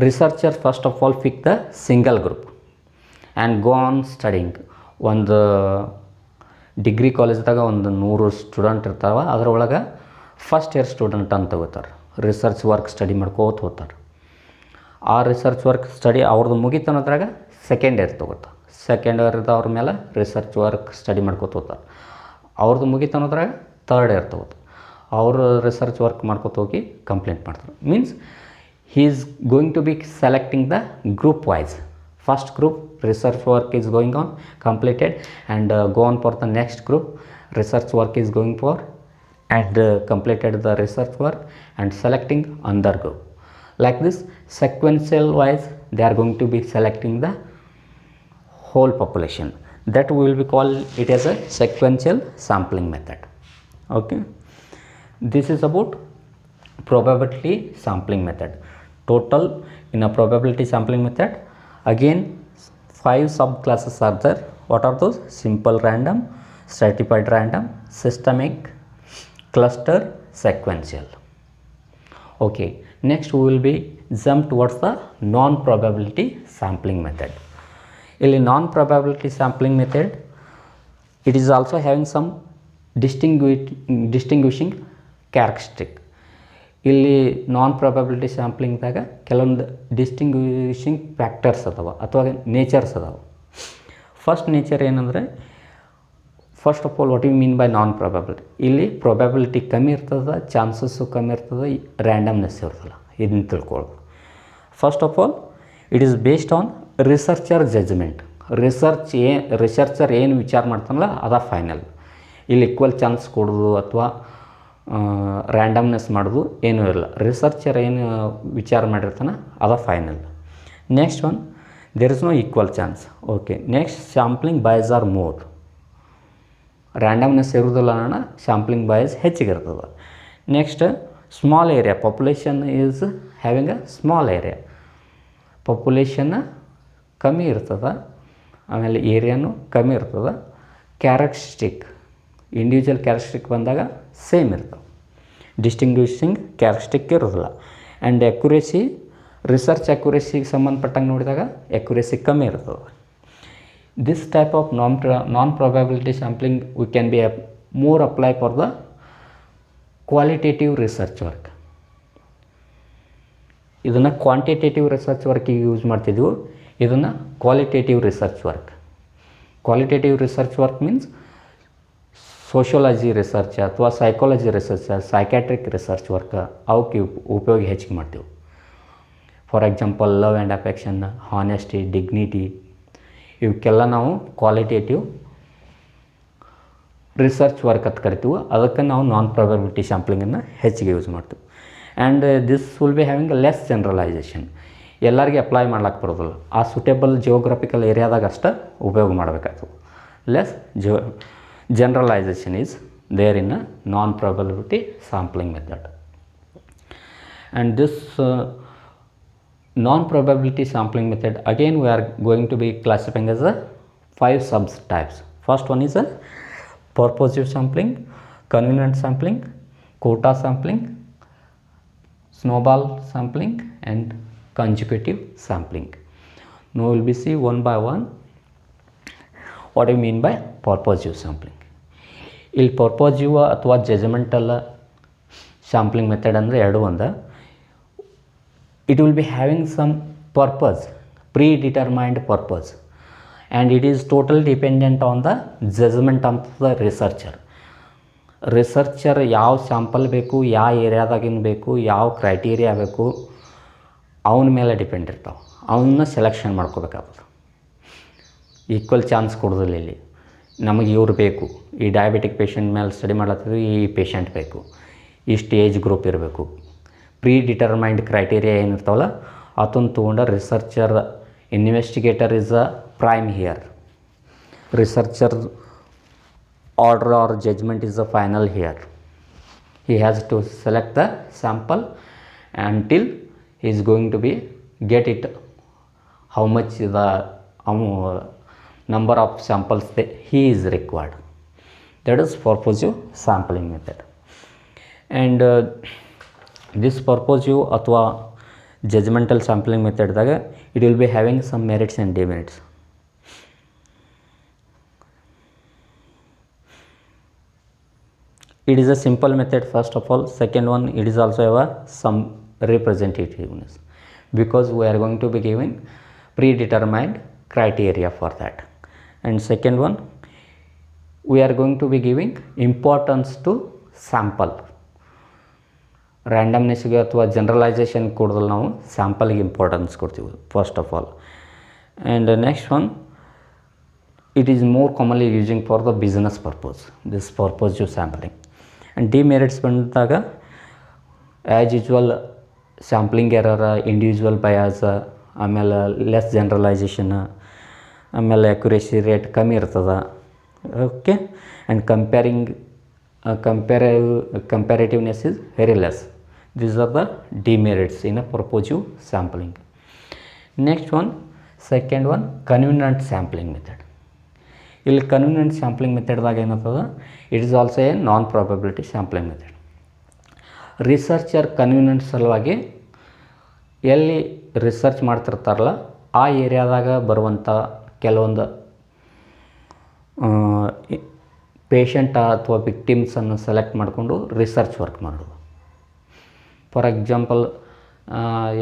researcher first of all pick the single group and go on studying. ಒಂದು degree ಕಾಲೇಜ್ದಾಗ ಒಂದು 100 student ಇರ್ತಾವೆ, ಅದರೊಳಗೆ first year student ಅಂತ ತಗೋತಾರೆ. ರಿಸರ್ಚ್ ವರ್ಕ್ ಸ್ಟಡಿ ಮಾಡ್ಕೋತ ಹೋಗ್ತಾರೆ. ಆ ರಿಸರ್ಚ್ ವರ್ಕ್ ಸ್ಟಡಿ ಅವ್ರದ್ದು ಮುಗಿತನದ್ರಾಗ ಸೆಕೆಂಡ್ ಇಯರ್ ತೊಗೋತಾರೆ. ಸೆಕೆಂಡ್ ಇಯರ್ದ ಅವ್ರ ಮೇಲೆ ರಿಸರ್ಚ್ ವರ್ಕ್ ಸ್ಟಡಿ ಮಾಡ್ಕೋತ ಹೋಗ್ತಾರೆ. ಅವ್ರದ್ದು ಮುಗಿತನದ್ರಾಗ ಥರ್ಡ್ ಇಯರ್ ತೊಗೋತಾರೆ. ಅವರು ರಿಸರ್ಚ್ ವರ್ಕ್ ಮಾಡ್ಕೋತ ಹೋಗಿ ಕಂಪ್ಲೀಟ್ ಮಾಡ್ತಾರೆ. Means he is going to be selecting the group wise. First group research work is going on, completed, and go on for the next group. Research work is going for and completed the research work and selecting another group. Like this, sequential wise they are going to be selecting the whole population. That we will be call it as a sequential sampling method. Okay, this is about probability sampling method. Total in a probability sampling method, again 5 subclasses are there. What are those? Simple random, stratified random, systemic, cluster, sequential. Okay, next we will be jump towards the non probability sampling method. In non probability sampling method, it is also having some distinguishing characteristic. ಇಲ್ಲಿ ನಾನ್ probability ಸ್ಯಾಂಪ್ಲಿಂಗ್ದಾಗ ಕೆಲವೊಂದು distinguishing factors ಅದಾವ ಅಥವಾ natures ಅದಾವೆ. First nature ಏನಂದರೆ, first of all what you mean by non probability. ಇಲ್ಲಿ probability ಕಮ್ಮಿ ಇರ್ತದೆ, ಚಾನ್ಸಸ್ಸು ಕಮ್ಮಿ ಇರ್ತದೆ, ರ್ಯಾಂಡಮ್ನೆಸ್ ಇರ್ತಲ್ಲ. ಇದನ್ನು ತಿಳ್ಕೊಳ್ಳೋದು. First of all it is based on researcher judgement. Researcher ಏನು ವಿಚಾರ ಮಾಡ್ತಾನಲ್ಲ ಅದ ಫೈನಲ್. ಇಲ್ಲಿ ಈಕ್ವಲ್ ಚಾನ್ಸ್ ಕೊಡೋದು ಅಥವಾ ರ್ಯಾಂಡಮ್ನೆಸ್ ಮಾಡೋದು ಏನೂ ಇಲ್ಲ. ರಿಸರ್ಚರ್ ಏನು ವಿಚಾರ ಮಾಡಿರ್ತಾನೆ ಅದ final. Next one, there is no equal chance. Okay, next sampling bias are more. Randomness ಇರೋದಿಲ್ಲ ಅಣ್ಣ, ಸ್ಯಾಂಪ್ಲಿಂಗ್ ಬಯಸ್ ಹೆಚ್ಚಿಗೆ ಇರ್ತದೆ. Next small area, population is having a small area. ಪಾಪ್ಯುಲೇಷನ್ನ ಕಮ್ಮಿ ಇರ್ತದೆ, ಆಮೇಲೆ ಏರಿಯಾನು ಕಮ್ಮಿ ಇರ್ತದೆ. ಕ್ಯಾರೆಕ್ಟರಿಸ್ಟಿಕ್, ಇಂಡಿವಿಜುವಲ್ ಕ್ಯಾರೆಕ್ಟರಿಸ್ಟಿಕ್ ಬಂದಾಗ ಸೇಮ್ ಇರ್ತವೆ, ಡಿಸ್ಟಿಂಗ್ವಿಷಿಂಗ್ ಕ್ಯಾರೆಕ್ಟರಿಸ್ಟಿಕ್ ಇರೋದಿಲ್ಲ. ಆ್ಯಂಡ್ ಅಕ್ಯುರೇಸಿ, ರಿಸರ್ಚ್ ಅಕ್ಯುರೇಸಿಗೆ ಸಂಬಂಧಪಟ್ಟಂಗೆ ನೋಡಿದಾಗ ಅಕ್ಯುರೇಸಿ ಕಮ್ಮಿ ಇರ್ತದೆ. This type of non probability sampling we can be more apply for the qualitative research work. ಇದನ್ನು ಕ್ವಾಂಟಿಟೇಟಿವ್ ರಿಸರ್ಚ್ ವರ್ಕಿಗೆ ಯೂಸ್ ಮಾಡ್ತಿದ್ವು, ಇದನ್ನು qualitative research work. Qualitative research work means sociology research ಅಥವಾ psychology research, psychiatric research work ಅವಕ್ಕೆ ಉಪಯೋಗ ಹೆಚ್ಚಿಗೆ ಮಾಡ್ತೀವಿ. For example love and affection, honesty, dignity, ಇವಕ್ಕೆಲ್ಲ ನಾವು ಕ್ವಾಲಿಟೇಟಿವ್ ರಿಸರ್ಚ್ ವರ್ಕ್ ಅಂತ ಕರಿತೀವಿ. ಅದಕ್ಕೆ ನಾವು ನಾನ್ ಪ್ರಾಬಬಿಲಿಟಿ ಸ್ಯಾಂಪ್ಲಿಂಗನ್ನು ಹೆಚ್ಚಿಗೆ ಯೂಸ್ ಮಾಡ್ತೀವಿ. And this will be having less generalisation. ಎಲ್ಲರಿಗೆ ಅಪ್ಲೈ ಮಾಡ್ಲಿಕ್ಕೆ ಬರೋದಿಲ್ಲ, ಆ ಸೂಟೇಬಲ್ ಜಿಯೋಗ್ರಫಿಕಲ್ ಏರಿಯಾದಾಗ ಅಷ್ಟೇ ಉಪಯೋಗ ಮಾಡಬೇಕಾಗ್ತದೆ. Less generalization is there in a non-probability sampling method. And this non-probability sampling method, again we are going to be classifying as a 5 subtypes. First one is a purposive sampling, convenient sampling, quota sampling, snowball sampling, and consecutive sampling. Now we will be see one by one what do you mean by purposive sampling. ಇಲ್ಲಿ ಪರ್ಪೋಸಿವ್ ಅಥವಾ judgmental sampling method ಅಂದರೆ ಎರಡು ಒಂದು. It will be having some purpose, pre determined purpose, and it is total dependent on the judgement of the researcher. Researcher ಯಾವ sample ಬೇಕು, ಯಾವ ಏರಿಯಾದಾಗಿನ ಬೇಕು, ಯಾವ ಕ್ರೈಟೀರಿಯಾ ಬೇಕು, ಅವನ ಮೇಲೆ ಡಿಪೆಂಡ್ ಇರ್ತಾವೆ. ಅವನ್ನ ಸೆಲೆಕ್ಷನ್ ಮಾಡ್ಕೋಬೇಕಾಗ್ತದೆ. ಈಕ್ವಲ್ ಚಾನ್ಸ್ ಕೊಡೋದಿಲ್ಲ ಇಲ್ಲಿ. ನಮಗೆ ಇವ್ರು ಬೇಕು, ಈ ಡಯಾಬಿಟಿಕ್ ಪೇಷಂಟ್ ಮೇಲೆ ಸ್ಟಡಿ ಮಾಡ್ಲತ್ತಿದ್ರು, ಈ ಪೇಷಂಟ್ ಬೇಕು, ಇಷ್ಟು ಏಜ್ ಗ್ರೂಪ್ ಇರಬೇಕು, ಪ್ರೀ ಡಿಟರ್ಮೈನ್ಡ್ ಕ್ರೈಟೀರಿಯಾ ಏನಿರ್ತಾವಲ್ಲ ಅದನ್ನು ತೊಗೊಂಡ researcher, investigator is a prime here. Researcher order or judgement is a final here. he has to select the sample until he is going to be get it how much the number of samples that he is required. That is purposive sampling method. And this purposive ಅಥವಾ judgmental sampling ಮೆಥಡ್ದಾಗ it will be having some merits and demerits. It is a simple method first of all. Second one, it is also have some representativeness because we are going to be giving predetermined criteria for that. And second one, we are going to be giving importance to sample. ರ್ಯಾಂಡಮ್ನೆಸ್ಗೆ ಅಥವಾ generalisation ಕೊಡೋದ್ರಲ್ಲಿ ನಾವು ಸ್ಯಾಂಪಲ್ಗೆ importance ಕೊಡ್ತೀವಿ first of all. And next one, it is more commonly using for the business purpose, this purpose sampling. And demerits ಬಂದಾಗ as usual sampling error, individual bias, ಆಮೇಲೆ less generalisation, ಆಮೇಲೆ accuracy rate ಕಮ್ಮಿ ಇರ್ತದೆ. Okay. And comparativeness is very less. These are the demerits in a purposive sampling. Next one, second one, convenient sampling method. ಇಲ್ಲಿ convenient sampling ಮೆಥಡ್ದಾಗ ಏನಂತದ, it is also a non probability sampling method. Researcher convenient ಸಲುವಾಗಿ ಎಲ್ಲಿ research ಮಾಡ್ತಿರ್ತಾರಲ್ಲ ಆ ಏರಿಯಾದಾಗ ಬರುವಂಥ ಕೆಲವೊಂದು patient ಅಥವಾ ವಿಕ್ಟಿಮ್ಸನ್ನು select ಮಾಡಿಕೊಂಡು ರಿಸರ್ಚ್ ವರ್ಕ್ ಮಾಡೋದು. ಫಾರ್ ಎಕ್ಸಾಂಪಲ್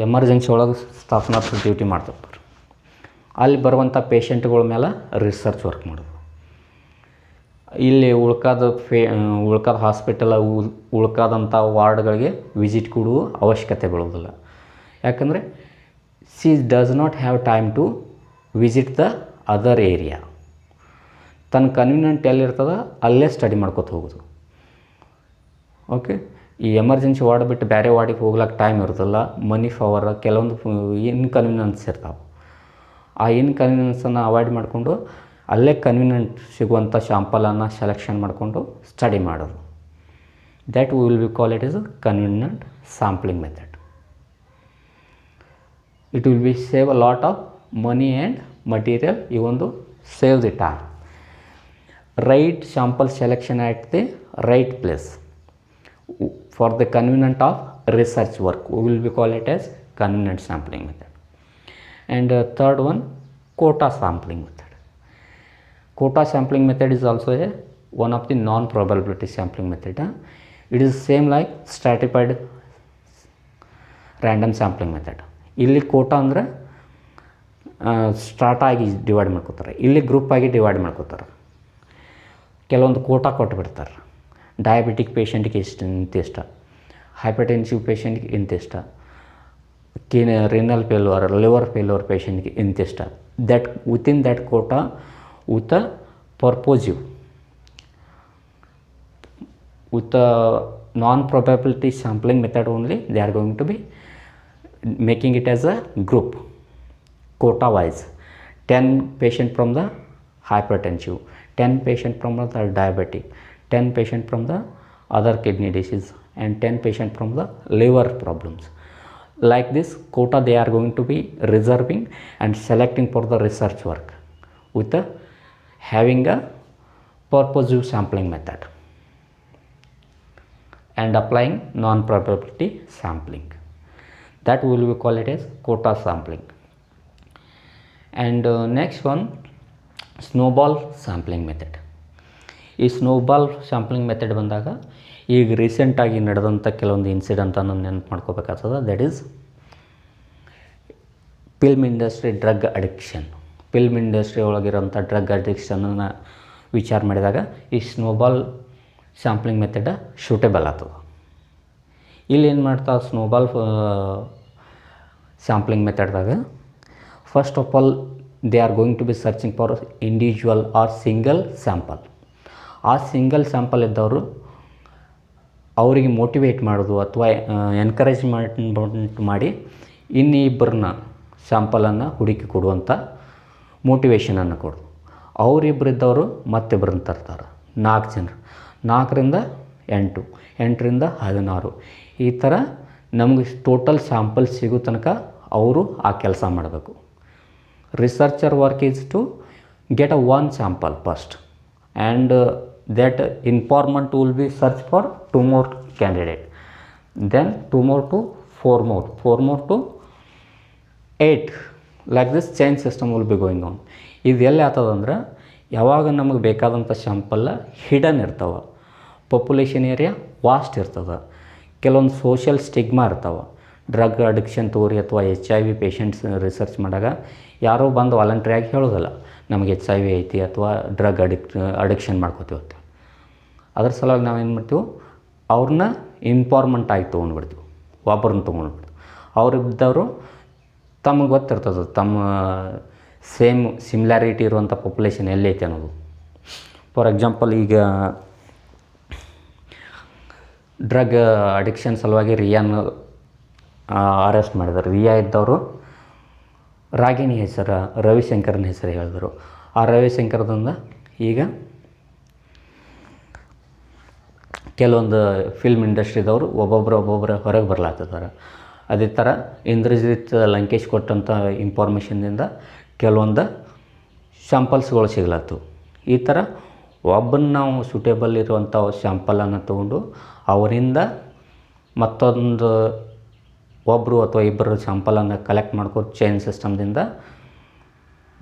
ಎಮರ್ಜೆನ್ಸಿ ಒಳಗೆ ಸ್ಟಾಫ್ ನರ್ಸ್ ಡ್ಯೂಟಿ ಮಾಡ್ತಿರ್ತಾರೆ, ಅಲ್ಲಿ ಬರುವಂಥ ಪೇಷಂಟ್ಗಳ ಮೇಲೆ ರಿಸರ್ಚ್ ವರ್ಕ್ ಮಾಡೋದು. ಇಲ್ಲಿ ಉಳ್ಕಾದ ಹಾಸ್ಪಿಟಲ್ ಉಳ್ಕಾದಂಥ ವಾರ್ಡ್ಗಳಿಗೆ ವಿಸಿಟ್ ಕೊಡುವ ಅವಶ್ಯಕತೆ ಬೀಳೋದಿಲ್ಲ. ಯಾಕಂದರೆ she does not have time to visit the other area. ತನ್ನ ಕನ್ವೀನಿಯೆಂಟ್ ಎಲ್ಲಿರ್ತದೆ ಅಲ್ಲೇ ಸ್ಟಡಿ ಮಾಡ್ಕೊತ ಹೋಗೋದು. ಓಕೆ. ಈ ಎಮರ್ಜೆನ್ಸಿ ವಾರ್ಡ್ ಬಿಟ್ಟು ಬೇರೆ ವಾರ್ಡಿಗೆ ಹೋಗ್ಲಿಕ್ಕೆ ಟೈಮ್ ಇರೋದಿಲ್ಲ, ಮನಿ ಪವರ್, ಕೆಲವೊಂದು ಇನ್ಕನ್ವೀನಿಯನ್ಸ್ ಇರ್ತಾವೆ. ಆ ಇನ್ಕನ್ವೀನಿಯನ್ಸನ್ನು ಅವಾಯ್ಡ್ ಮಾಡಿಕೊಂಡು ಅಲ್ಲೇ ಕನ್ವೀನಿಯೆಂಟ್ ಸಿಗುವಂಥ ಶಾಂಪಲನ್ನು ಸೆಲೆಕ್ಷನ್ ಮಾಡಿಕೊಂಡು ಸ್ಟಡಿ ಮಾಡೋದು. That will be call it is convenient sampling method. It will be save a lot of money and material. ಈ ಒಂದು save the time. Right sample selection at the right place for the convenient of research work. We will be call it as convenient sampling method. And third one, quota sampling method. Quota sampling method is also one of the non-probability sampling method. It is same like stratified random sampling method. ಇಲ್ಲಿ ಕೋಟಾ ಅಂದರೆ ಸ್ಟ್ರಾಟ ಆಗಿ divide ಮಾಡ್ಕೋತಾರೆ, ಇಲ್ಲಿ group ಆಗಿ divide ಮಾಡ್ಕೋತಾರೆ. ಕೆಲವೊಂದು Kota ಕೊಟ್ಟುಬಿಡ್ತಾರೆ. Diabetic ಪೇಷಂಟ್ಗೆ ಇಂತಿಷ್ಟ, ಹೈಪರ್ಟೆನ್ಸಿವ್ ಪೇಷಂಟ್ಗೆ ಇಂತಿಷ್ಟ, ರಿನಲ್ ಫೇಲ್ಯೂರ್, ಲಿವರ್ ಫೇಲ್ಯೂರ್ ಪೇಷಂಟ್ಗೆ ಇಂತಿಷ್ಟ. That within that quota with a purposive, with a non probability sampling method only they are going to be making it as a group quota wise. 10 patient from the hypertensive, 10 patient from the diabetic, 10 patient from the other kidney disease, and 10 patient from the liver problems. Like this quota they are going to be reserving and selecting for the research work with having a purposive sampling method and applying non-probability sampling. That will be call it as quota sampling. And next one, snowball sampling method. ಈ snowball sampling method ಬಂದಾಗ ಈಗ ರೀಸೆಂಟಾಗಿ ನಡೆದಂಥ ಕೆಲವೊಂದು ಇನ್ಸಿಡೆಂಟನ್ನು ನೆನಪು ಮಾಡ್ಕೋಬೇಕಾಗ್ತದೆ. That is film industry drug addiction. Film industry ಒಳಗಿರೋಂಥ ಡ್ರಗ್ ಅಡಿಕ್ಷನನ್ನು ವಿಚಾರ ಮಾಡಿದಾಗ ಈ ಸ್ನೋಬಾಲ್ ಸ್ಯಾಂಪ್ಲಿಂಗ್ ಮೆಥಡ್ ಶೂಟೇಬಲ್ ಆಗ್ತದೆ. ಇಲ್ಲಿ ಏನು ಮಾಡ್ತಾ ಸ್ನೋಬಾಲ್ ಸ್ಯಾಂಪ್ಲಿಂಗ್ ಮೆಥಡ್ದಾಗ first of all they are going to be searching for individual or single sample. ಆ ಸಿಂಗಲ್ ಸ್ಯಾಂಪಲ್ ಇದ್ದವರು ಅವರಿಗೆ ಮೋಟಿವೇಟ್ ಮಾಡೋದು ಅಥವಾ ಎನ್ಕರೇಜ್ಮೆಂಟ್ ಮಾಡಿ ಇನ್ನಿಬ್ಬರನ್ನ ಸ್ಯಾಂಪಲನ್ನು ಹುಡುಕಿ ಕೊಡುವಂಥ ಮೋಟಿವೇಶನನ್ನು ಕೊಡೋದು. ಅವರಿಬ್ಬರಿದ್ದವರು ಮತ್ತಿಬ್ಬರನ್ನ ತರ್ತಾರೆ. 4 ಜನರು, 4ರಿಂದ 8, 8ರಿಂದ 16, ಈ ಥರ ನಮಗೆ ಟೋಟಲ್ ಸ್ಯಾಂಪಲ್ ಸಿಗೋ ತನಕ ಅವರು ಆ ಕೆಲಸ ಮಾಡಬೇಕು. Researcher work is to get a one sample first, and that informant will be search for 2 more candidate, then 2 more to 4 more, 4 more to 8 like this chain system will be going on. ಇದು ಎಲ್ಲಿ ಆಗ್ತದಂದ್ರೆ ಯಾವಾಗ ನಮಗೆ ಬೇಕಾದಂಥ ಶಾಂಪಲ್ಲ hidden ಇರ್ತಾವೆ, population area vast ಇರ್ತದೆ, ಕೆಲವೊಂದು social stigma ಇರ್ತಾವೆ. Drug addiction ತೋರಿ ಅಥವಾ HIV ಪೇಷಂಟ್ಸ್ ರಿಸರ್ಚ್ ಮಾಡಿದಾಗ ಯಾರೋ ಬಂದು ವಾಲಂಟ್ರಿಯಾಗಿ ಹೇಳೋದಿಲ್ಲ ನಮಗೆ HIV ಐತಿ ಅಥವಾ ಡ್ರಗ್ ಅಡಿಕ್ಷನ್ ಮಾಡ್ಕೋತೀವಿ ಅಂತ. ಅದ್ರ ಸಲುವಾಗಿ ನಾವೇನು ಮಾಡ್ತೀವಿ, ಅವ್ರನ್ನ ಇನ್ಫಾರ್ಮೆಂಟ್ ಆಗಿ ತೊಗೊಂಡ್ಬಿಡ್ತೀವಿ, ಒಬ್ಬರನ್ನ ತೊಗೊಂಡ್ಬಿಡ್ತೀವಿ. ಅವ್ರಿದ್ದವರು ತಮಗೆ ಗೊತ್ತಿರ್ತದೆ ತಮ್ಮ ಸೇಮ್ ಸಿಮಿಲಾರಿಟಿ ಇರುವಂಥ ಪಾಪ್ಯುಲೇಷನ್ ಎಲ್ಲೈತೆ ಅನ್ನೋದು. ಫಾರ್ ಎಕ್ಸಾಂಪಲ್ ಈಗ ಡ್ರಗ್ ಅಡಿಕ್ಷನ್ ಸಲುವಾಗಿ ರಿಯಾನ ಅರೆಸ್ಟ್ ಮಾಡಿದರು. ರಿಯಾ ಇದ್ದವರು ರಾಗಿಣಿ ಹೆಸರು, ರವಿಶಂಕರ್ನ ಹೆಸರು ಹೇಳಿದರು. ಆ ರವಿಶಂಕರ್ದಿಂದ ಈಗ ಕೆಲವೊಂದು ಫಿಲ್ಮ್ ಇಂಡಸ್ಟ್ರಿದವರು ಒಬ್ಬೊಬ್ಬರು ಹೊರಗೆ ಬರ್ಲಾತ್ತಿದ್ದಾರೆ. ಅದೇ ಥರ ಇಂದ್ರಜಿತ್ ಲಂಕೇಶ್ ಕೊಟ್ಟಂಥ ಇನ್ಫಾರ್ಮೇಷನ್ನಿಂದ ಕೆಲವೊಂದು ಶಾಂಪಲ್ಸ್ಗಳು ಸಿಗ್ಲತ್ತು. ಈ ಥರ ಒಬ್ಬನ ನಾವು ಸೂಟೇಬಲ್ ಇರುವಂಥ ಶಾಂಪಲನ್ನು ತೊಗೊಂಡು ಅವರಿಂದ ಮತ್ತೊಂದು ಒಬ್ಬರು ಅಥವಾ ಇಬ್ಬರು ಶಾಂಪಲನ್ನು ಕಲೆಕ್ಟ್ ಮಾಡ್ಕೊಂಡು ಚೈನ್ ಸಿಸ್ಟಮ್ದಿಂದ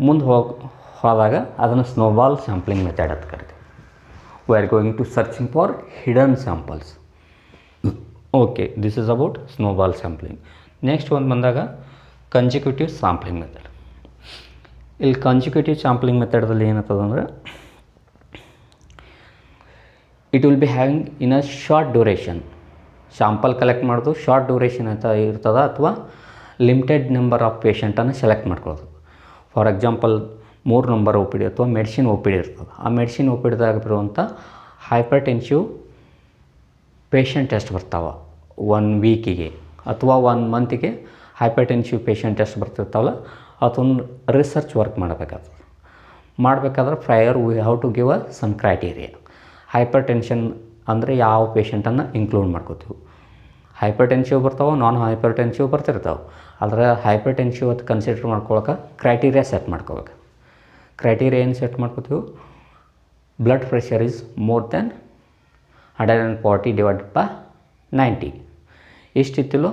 ಮುಂದೆ ಹೋದಾಗ ಅದನ್ನು ಸ್ನೋಬಾಲ್ ಸ್ಯಾಂಪ್ಲಿಂಗ್ ಮೆಥಡ್ ಅಂತ ಕರಿತೀವಿ. We are going to searching for hidden samples. Okay, this is about snowball sampling. Next ಒಂದು ಬಂದಾಗ ಕನ್ಸಿಕ್ಯೂಟಿವ್ ಸ್ಯಾಂಪ್ಲಿಂಗ್ ಮೆಥಡ್. ಇಲ್ಲಿ ಕನ್ಸಿಕ್ಯೂಟಿವ್ ಸ್ಯಾಂಪ್ಲಿಂಗ್ ಮೆಥಡ್ದಲ್ಲಿ ಏನಾಗ್ತದಂದ್ರೆ it will be having in a short duration. Sample collect ಮಾಡೋದು short duration ಅಂತ ಇರ್ತದೆ ಅಥವಾ limited number of ಪೇಷಂಟನ್ನು ಸೆಲೆಕ್ಟ್ ಮಾಡ್ಕೊಳ್ಳೋದು. ಫಾರ್ ಎಕ್ಸಾಂಪಲ್ 3 ನಂಬರ್ OPD ಅಥವಾ ಮೆಡಿಸಿನ್ OPD ಇರ್ತದೆ. ಆ ಮೆಡಿಸಿನ್ OPDದಾಗ ಬರುವಂಥ ಹೈಪರ್ ಟೆನ್ಸಿವ್ ಪೇಷಂಟ್ ಎಷ್ಟು ಬರ್ತಾವೆ 1 ವೀಕಿಗೆ ಅಥವಾ 1 ಮಂತಿಗೆ ಹೈಪರ್ ಟೆನ್ಸಿವ್ ಪೇಷಂಟ್ ಎಷ್ಟು ಬರ್ತಿರ್ತಾವಲ್ಲ ಅದೊಂದು ರಿಸರ್ಚ್ ವರ್ಕ್ ಮಾಡಬೇಕಾದ್ರೆ prior we have to give a some criteria. Hypertension ಅಂದರೆ ಯಾವ ಪೇಷಂಟನ್ನು ಇನ್ಕ್ಲೂಡ್ ಮಾಡ್ಕೋತೀವಿ. ಹೈಪರ್ ಟೆನ್ಸಿವ್ ಬರ್ತಾವೆ, ನಾನ್ ಹೈಪರ್ ಟೆನ್ಸಿವ್ ಬರ್ತಿರ್ತಾವೆ. ಆದರೆ ಹೈಪರ್ ಟೆನ್ಸಿವ್ ಅಂತ ಕನ್ಸಿಡರ್ ಮಾಡ್ಕೊಳಕ್ಕೆ ಕ್ರೈಟೀರಿಯಾ ಸೆಟ್ ಮಾಡ್ಕೋಬೇಕು. ಕ್ರೈಟೀರಿಯಾ ಏನು ಸೆಟ್ ಮಾಡ್ಕೋತೀವಿ, blood pressure is more than 140/90. ಇಷ್ಟಿತ್ತಲೂ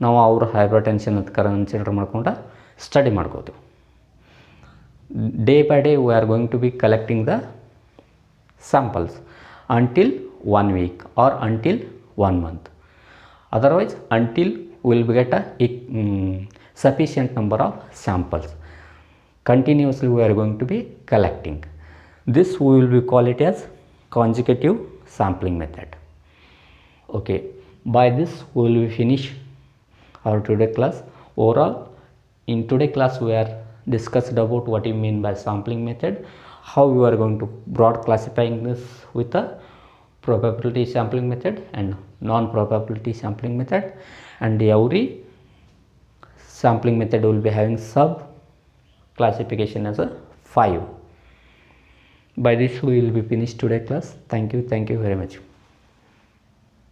ನಾವು ಅವ್ರ ಹೈಪರ್ ಟೆನ್ಷನ್ ಅಂತ ಕನ್ಸಿಡರ್ ಮಾಡ್ಕೊಂಡು ಸ್ಟಡಿ ಮಾಡ್ಕೋತೀವಿ. Day by day we are going to be collecting the samples until 1 week or until 1 month. Otherwise, until we will get a sufficient number of samples. Continuously we are going to be collecting. This we will be call it as consecutive sampling method. Okay, by this we will be finish our today class. Overall, in today class we are discussed about what you mean by sampling method, how you are going to broad classifying this with a probability sampling method and non-probability sampling method, and every sampling method will be having sub classification as a 5. By this we will be finished today class. Thank you very much.